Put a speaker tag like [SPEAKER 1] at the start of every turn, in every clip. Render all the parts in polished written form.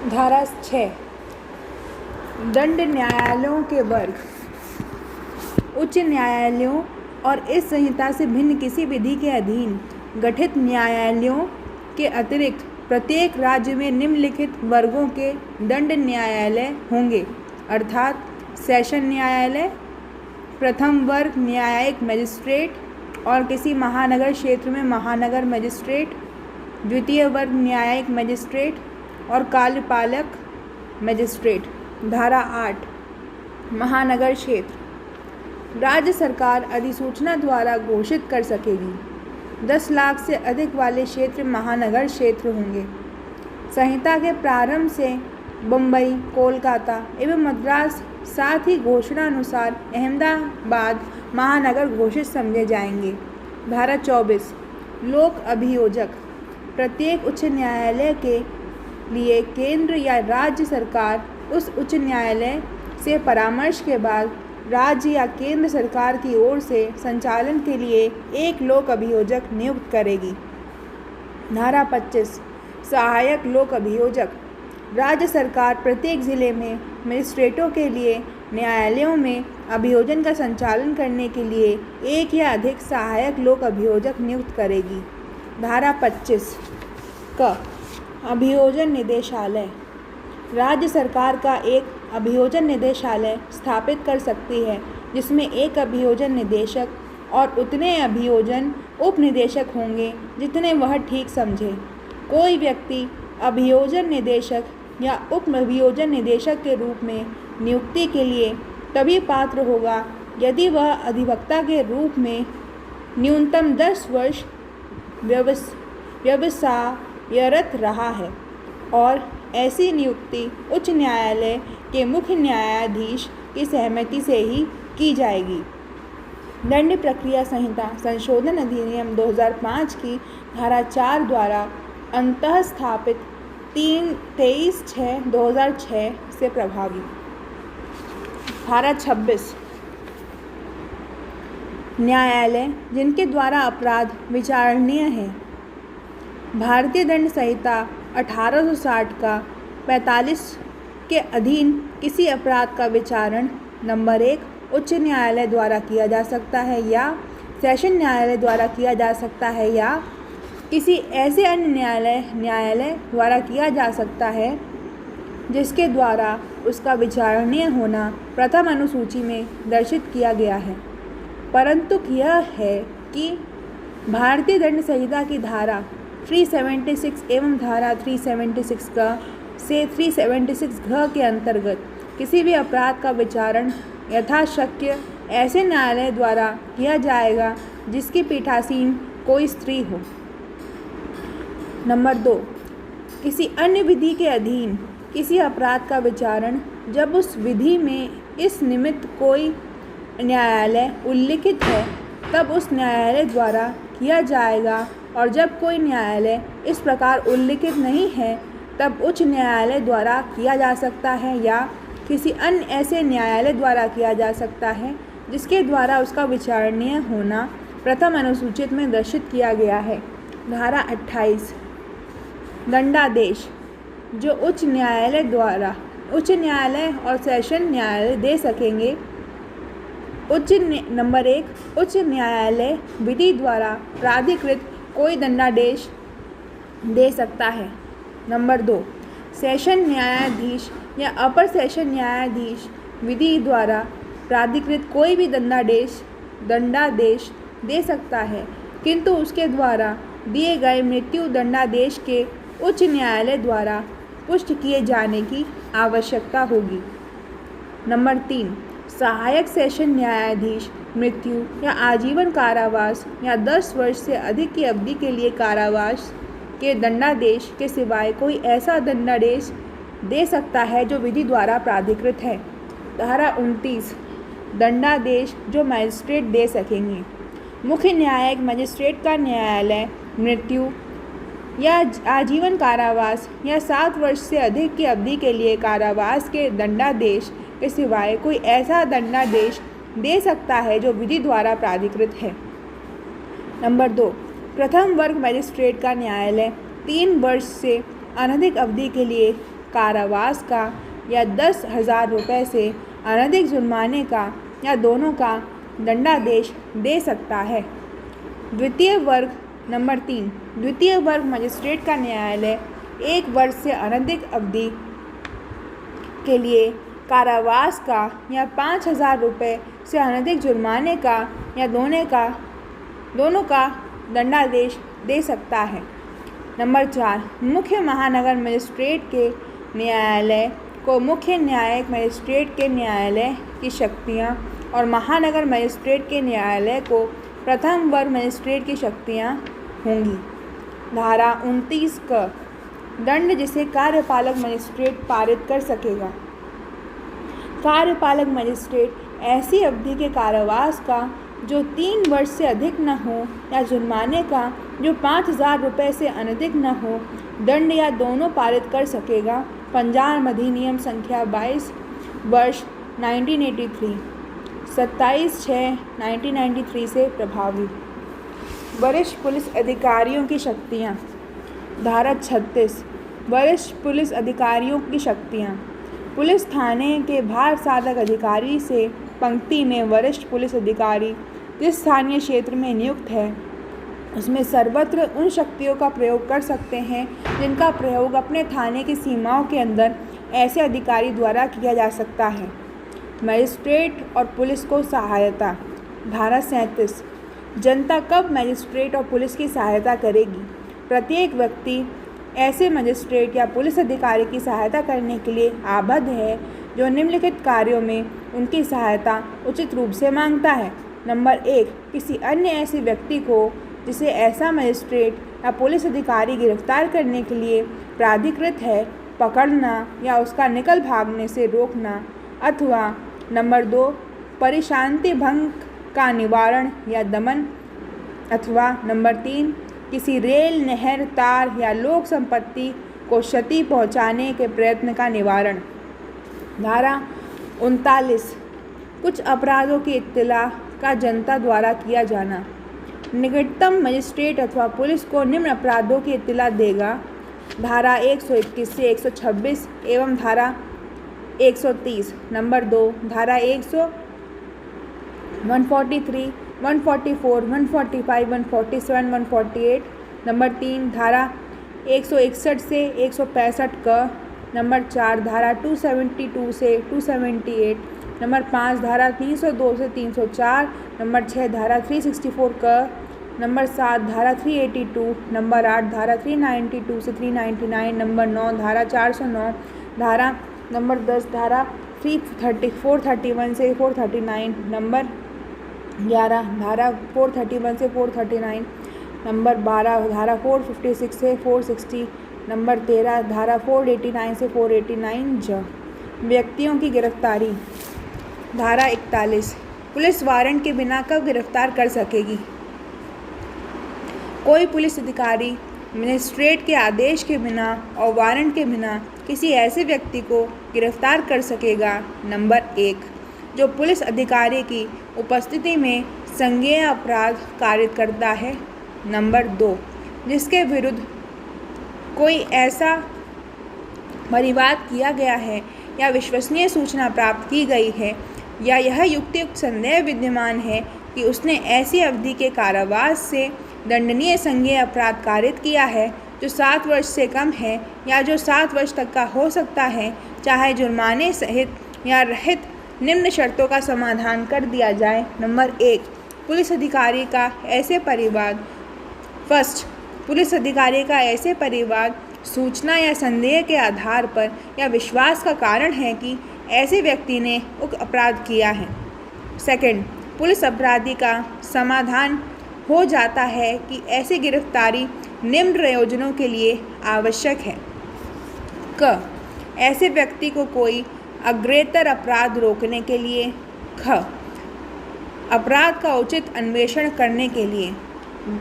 [SPEAKER 1] धारा 6 दंड न्यायालयों के वर्ग। उच्च न्यायालयों और इस संहिता से भिन्न किसी विधि के अधीन गठित न्यायालयों के अतिरिक्त प्रत्येक राज्य में निम्नलिखित वर्गों के दंड न्यायालय होंगे, अर्थात सेशन न्यायालय, प्रथम वर्ग न्यायिक मजिस्ट्रेट और किसी महानगर क्षेत्र में महानगर मजिस्ट्रेट, द्वितीय वर्ग न्यायिक मजिस्ट्रेट और कार्यपालक मजिस्ट्रेट। धारा 8 महानगर क्षेत्र। राज्य सरकार अधिसूचना द्वारा घोषित कर सकेगी। 10 लाख से अधिक वाले क्षेत्र महानगर क्षेत्र होंगे। संहिता के प्रारंभ से बम्बई, कोलकाता एवं मद्रास साथ ही घोषणा अनुसार अहमदाबाद महानगर घोषित समझे जाएंगे। धारा 24 लोक अभियोजक। प्रत्येक उच्च न्यायालय के लिए केंद्र या राज्य सरकार उस उच्च न्यायालय से परामर्श के बाद राज्य या केंद्र सरकार की ओर से संचालन के लिए एक लोक अभियोजक नियुक्त करेगी। धारा 25 सहायक लोक अभियोजक। राज्य सरकार प्रत्येक जिले में मजिस्ट्रेटों के लिए न्यायालयों में अभियोजन का संचालन करने के लिए एक या अधिक सहायक लोक अभियोजक नियुक्त करेगी। धारा 25 क अभियोजन निदेशालय। राज्य सरकार का एक अभियोजन निदेशालय स्थापित कर सकती है जिसमें एक अभियोजन निदेशक और उतने अभियोजन उप निदेशक होंगे जितने वह ठीक समझे। कोई व्यक्ति अभियोजन निदेशक या उप अभियोजन निदेशक के रूप में नियुक्ति के लिए तभी पात्र होगा यदि वह अधिवक्ता के रूप में न्यूनतम 10 वर्ष व्यवसायरत रहा है और ऐसी नियुक्ति उच्च न्यायालय के मुख्य न्यायाधीश की सहमति से ही की जाएगी। दंड प्रक्रिया संहिता संशोधन अधिनियम 2005 की धारा 4 द्वारा अंतः स्थापित 23/6/2006 से प्रभावी। धारा 26 न्यायालय जिनके द्वारा अपराध विचारणीय है। भारतीय दंड संहिता 1860 का 45 के अधीन किसी अपराध का विचारण नंबर 1 उच्च न्यायालय द्वारा किया जा सकता है या सेशन न्यायालय द्वारा किया जा सकता है या किसी ऐसे अन्य न्यायालय द्वारा किया जा सकता है जिसके द्वारा उसका विचारणीय होना प्रथम अनुसूची में दर्शित किया गया है। परंतु यह है कि भारतीय दंड संहिता की धारा 376 एवं धारा 376 का से 376 घ के अंतर्गत किसी भी अपराध का विचारण यथाशक्य ऐसे न्यायालय द्वारा किया जाएगा जिसकी पीठासीन कोई स्त्री हो। नंबर 2 किसी अन्य विधि के अधीन किसी अपराध का विचारण जब उस विधि में इस निमित्त कोई न्यायालय उल्लिखित है तब उस न्यायालय द्वारा किया जाएगा और जब कोई न्यायालय इस प्रकार उल्लिखित नहीं है तब उच्च न्यायालय द्वारा किया जा सकता है या किसी अन्य ऐसे न्यायालय द्वारा किया जा सकता है जिसके द्वारा उसका विचारणीय होना प्रथम अनुसूचित में दर्शित किया गया है। धारा 28 दंडादेश जो उच्च न्यायालय और सेशन न्यायालय दे सकेंगे। नंबर 1 उच्च न्यायालय विधि द्वारा प्राधिकृत कोई दंडादेश दे सकता है। नंबर 2 सेशन न्यायाधीश या अपर सेशन न्यायाधीश विधि द्वारा प्राधिकृत कोई भी दंडादेश दे सकता है किंतु उसके द्वारा दिए गए मृत्यु दंडादेश के उच्च न्यायालय द्वारा पुष्टि किए जाने की आवश्यकता होगी। नंबर 3 सहायक सेशन न्यायाधीश मृत्यु या आजीवन कारावास या 10 वर्ष से अधिक की अवधि के लिए कारावास के दंडादेश के सिवाय कोई ऐसा दंडादेश दे सकता है जो विधि द्वारा प्राधिकृत है। धारा 29 दंडादेश जो मजिस्ट्रेट दे सकेंगे। मुख्य न्यायिक मजिस्ट्रेट का न्यायालय मृत्यु या आजीवन कारावास या 7 वर्ष से अधिक की अवधि के लिए कारावास के दंडादेश के सिवाय कोई ऐसा दंडादेश दे सकता है जो विधि द्वारा प्राधिकृत है। नंबर 2 प्रथम वर्ग मजिस्ट्रेट का न्यायालय 3 वर्ष से अनधिक अवधि के लिए कारावास का या 10,000 रुपये से अनधिक जुर्माने का या दोनों का दंडादेश दे सकता है। द्वितीय वर्ग नंबर 3, द्वितीय वर्ग मजिस्ट्रेट का न्यायालय 1 वर्ष से अनधिक अवधि के लिए कारावास का या 5,000 रुपये से अनधिक जुर्माने का या दोनों का दंडादेश दे सकता है। नंबर 4, मुख्य महानगर मजिस्ट्रेट के न्यायालय को मुख्य न्यायिक मजिस्ट्रेट के न्यायालय की शक्तियाँ और महानगर मजिस्ट्रेट के न्यायालय को प्रथम वर्ग मजिस्ट्रेट की शक्तियाँ होंगी। धारा 29 क, दंड जिसे कार्यपालक मजिस्ट्रेट पारित कर सकेगा। कार्यपालक मजिस्ट्रेट ऐसी अवधि के कारावास का जो 3 वर्ष से अधिक न हो या जुर्माने का जो 5,000 रुपये से अनधिक न हो, दंड या दोनों पारित कर सकेगा। पंजाब अधिनियम संख्या 22 वर्ष 1983, 27/6/1993 से प्रभावी। वरिष्ठ पुलिस अधिकारियों की शक्तियाँ। धारा 36, वरिष्ठ पुलिस अधिकारियों की शक्तियाँ। पुलिस थाने के भार साधक अधिकारी से पंक्ति में वरिष्ठ पुलिस अधिकारी जिस स्थानीय क्षेत्र में नियुक्त है उसमें सर्वत्र उन शक्तियों का प्रयोग कर सकते हैं जिनका प्रयोग अपने थाने की सीमाओं के अंदर ऐसे अधिकारी द्वारा किया जा सकता है। मजिस्ट्रेट और पुलिस को सहायता। धारा 37, जनता कब मजिस्ट्रेट और पुलिस की सहायता करेगी? प्रत्येक व्यक्ति ऐसे मजिस्ट्रेट या पुलिस अधिकारी की सहायता करने के लिए आबद्ध है जो निम्नलिखित कार्यों में उनकी सहायता उचित रूप से मांगता है। नंबर 1, किसी अन्य ऐसे व्यक्ति को जिसे ऐसा मजिस्ट्रेट या पुलिस अधिकारी गिरफ्तार करने के लिए प्राधिकृत है पकड़ना या उसका निकल भागने से रोकना, अथवा नंबर 2, परिशांति भंग का निवारण या दमन, अथवा नंबर 3, किसी रेल, नहर, तार या लोक संपत्ति को क्षति पहुंचाने के प्रयत्न का निवारण। धारा 39, कुछ अपराधों की इत्तला का जनता द्वारा किया जाना। निकटतम मजिस्ट्रेट अथवा पुलिस को निम्न अपराधों की इत्तला देगा। धारा 121 से 126 एवं धारा 130। नंबर 2, धारा 143, 144, 145, 147, 148। नंबर 3, धारा 161 से 165 क। नंबर 4, धारा 272 से 278। नंबर 5, धारा 302 से 304। नंबर 6, धारा 364 क। नंबर 7, धारा 382। नंबर 8, धारा 392 से 399। नंबर 9, धारा 409। धारा नंबर 10, धारा 431 से 439। नंबर 11, धारा 431 से 439। नंबर 12, धारा 456 से 460। नंबर 13, धारा 489 से 489 ज। व्यक्तियों की गिरफ्तारी। धारा 41, पुलिस वारंट के बिना कब गिरफ्तार कर सकेगी? कोई पुलिस अधिकारी मजिस्ट्रेट के आदेश के बिना और वारंट के बिना किसी ऐसे व्यक्ति को गिरफ्तार कर सकेगा। नंबर 1, जो पुलिस अधिकारी की उपस्थिति में संज्ञेय अपराध कारित करता है। नंबर 2, जिसके विरुद्ध कोई ऐसा परिवाद किया गया है या विश्वसनीय सूचना प्राप्त की गई है या यह युक्तियुक्त संदेह विद्यमान है कि उसने ऐसी अवधि के कारावास से दंडनीय संज्ञेय अपराध कारित किया है जो 7 वर्ष से कम है या जो 7 वर्ष तक का हो सकता है, चाहे जुर्माने सहित या रहित, निम्न शर्तों का समाधान कर दिया जाए। नंबर 1, पुलिस अधिकारी का ऐसे परिवाद। फर्स्ट, पुलिस अधिकारी का ऐसे परिवाद सूचना या संदेह के आधार पर या विश्वास का कारण है कि ऐसे व्यक्ति ने उक्त अपराध किया है। सेकंड, पुलिस अपराधी का समाधान हो जाता है कि ऐसी गिरफ्तारी निम्न प्रयोजनों के लिए आवश्यक है। क, ऐसे व्यक्ति को कोई अग्रेतर अपराध रोकने के लिए। ख, अपराध का उचित अन्वेषण करने के लिए।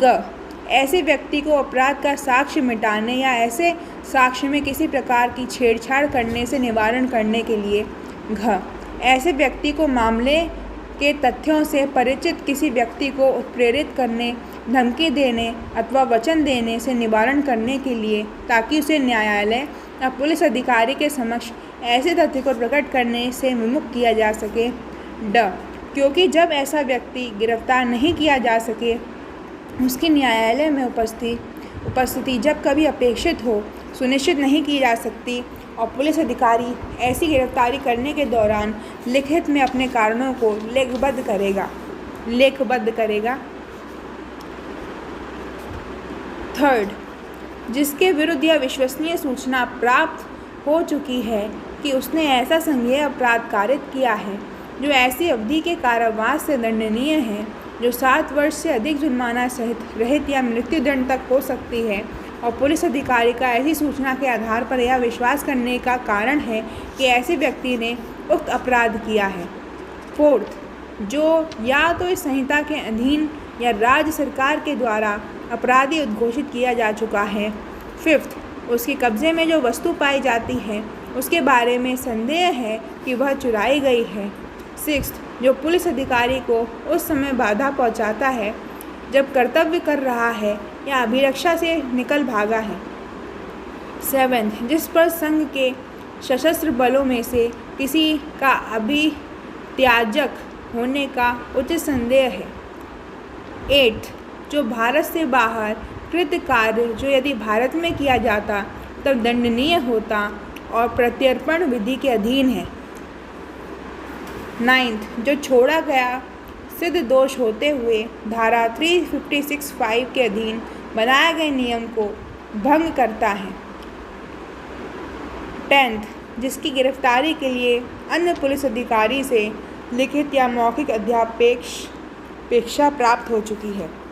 [SPEAKER 1] ग, ऐसे व्यक्ति को अपराध का साक्ष्य मिटाने या ऐसे साक्ष्य में किसी प्रकार की छेड़छाड़ करने से निवारण करने के लिए। घ, ऐसे व्यक्ति को मामले के तथ्यों से परिचित किसी व्यक्ति को उत्प्रेरित करने, धमकी देने अथवा वचन देने से निवारण करने के लिए, ताकि उसे न्यायालय या पुलिस अधिकारी के समक्ष ऐसे तथ्य को प्रकट करने से विमुख किया जा सके। ड क्योंकि जब ऐसा व्यक्ति गिरफ्तार नहीं किया जा सके, उसकी न्यायालय में उपस्थिति जब कभी अपेक्षित हो सुनिश्चित नहीं की जा सकती और पुलिस अधिकारी ऐसी गिरफ्तारी करने के दौरान लिखित में अपने कारणों को लेखबद्ध करेगा। थर्ड, जिसके विरुद्ध यह विश्वसनीय सूचना प्राप्त हो चुकी है कि उसने ऐसा संज्ञेय अपराध कारित किया है जो ऐसी अवधि के कारावास से दंडनीय है, जो 7 वर्ष से अधिक जुर्माना सहित रहित या मृत्युदंड तक हो सकती है, और पुलिस अधिकारी का ऐसी सूचना के आधार पर यह विश्वास करने का कारण है कि ऐसे व्यक्ति ने उक्त अपराध किया है। फोर्थ, जो या तो इस संहिता के अधीन या राज्य सरकार के द्वारा अपराधी उद्घोषित किया जा चुका है। फिफ्थ, उसके कब्जे में जो वस्तु पाई जाती है उसके बारे में संदेह है कि वह चुराई गई है। सिक्स्थ, जो पुलिस अधिकारी को उस समय बाधा पहुंचाता है जब कर्तव्य कर रहा है या अभिरक्षा से निकल भागा है। सेवेंथ, जिस पर संघ के सशस्त्र बलों में से किसी का अभित्याजक होने का उचित संदेह है। एट्थ, जो भारत से बाहर कृत कार्य जो यदि भारत में किया जाता तब दंडनीय होता और प्रत्यर्पण विधि के अधीन है। नाइन्थ, जो छोड़ा गया सिद्ध दोष होते हुए धारा 356(5) के अधीन बनाए गए नियम को भंग करता है। 10th, जिसकी गिरफ्तारी के लिए अन्य पुलिस अधिकारी से लिखित या मौखिक अध्यापेक्षा प्राप्त हो चुकी है।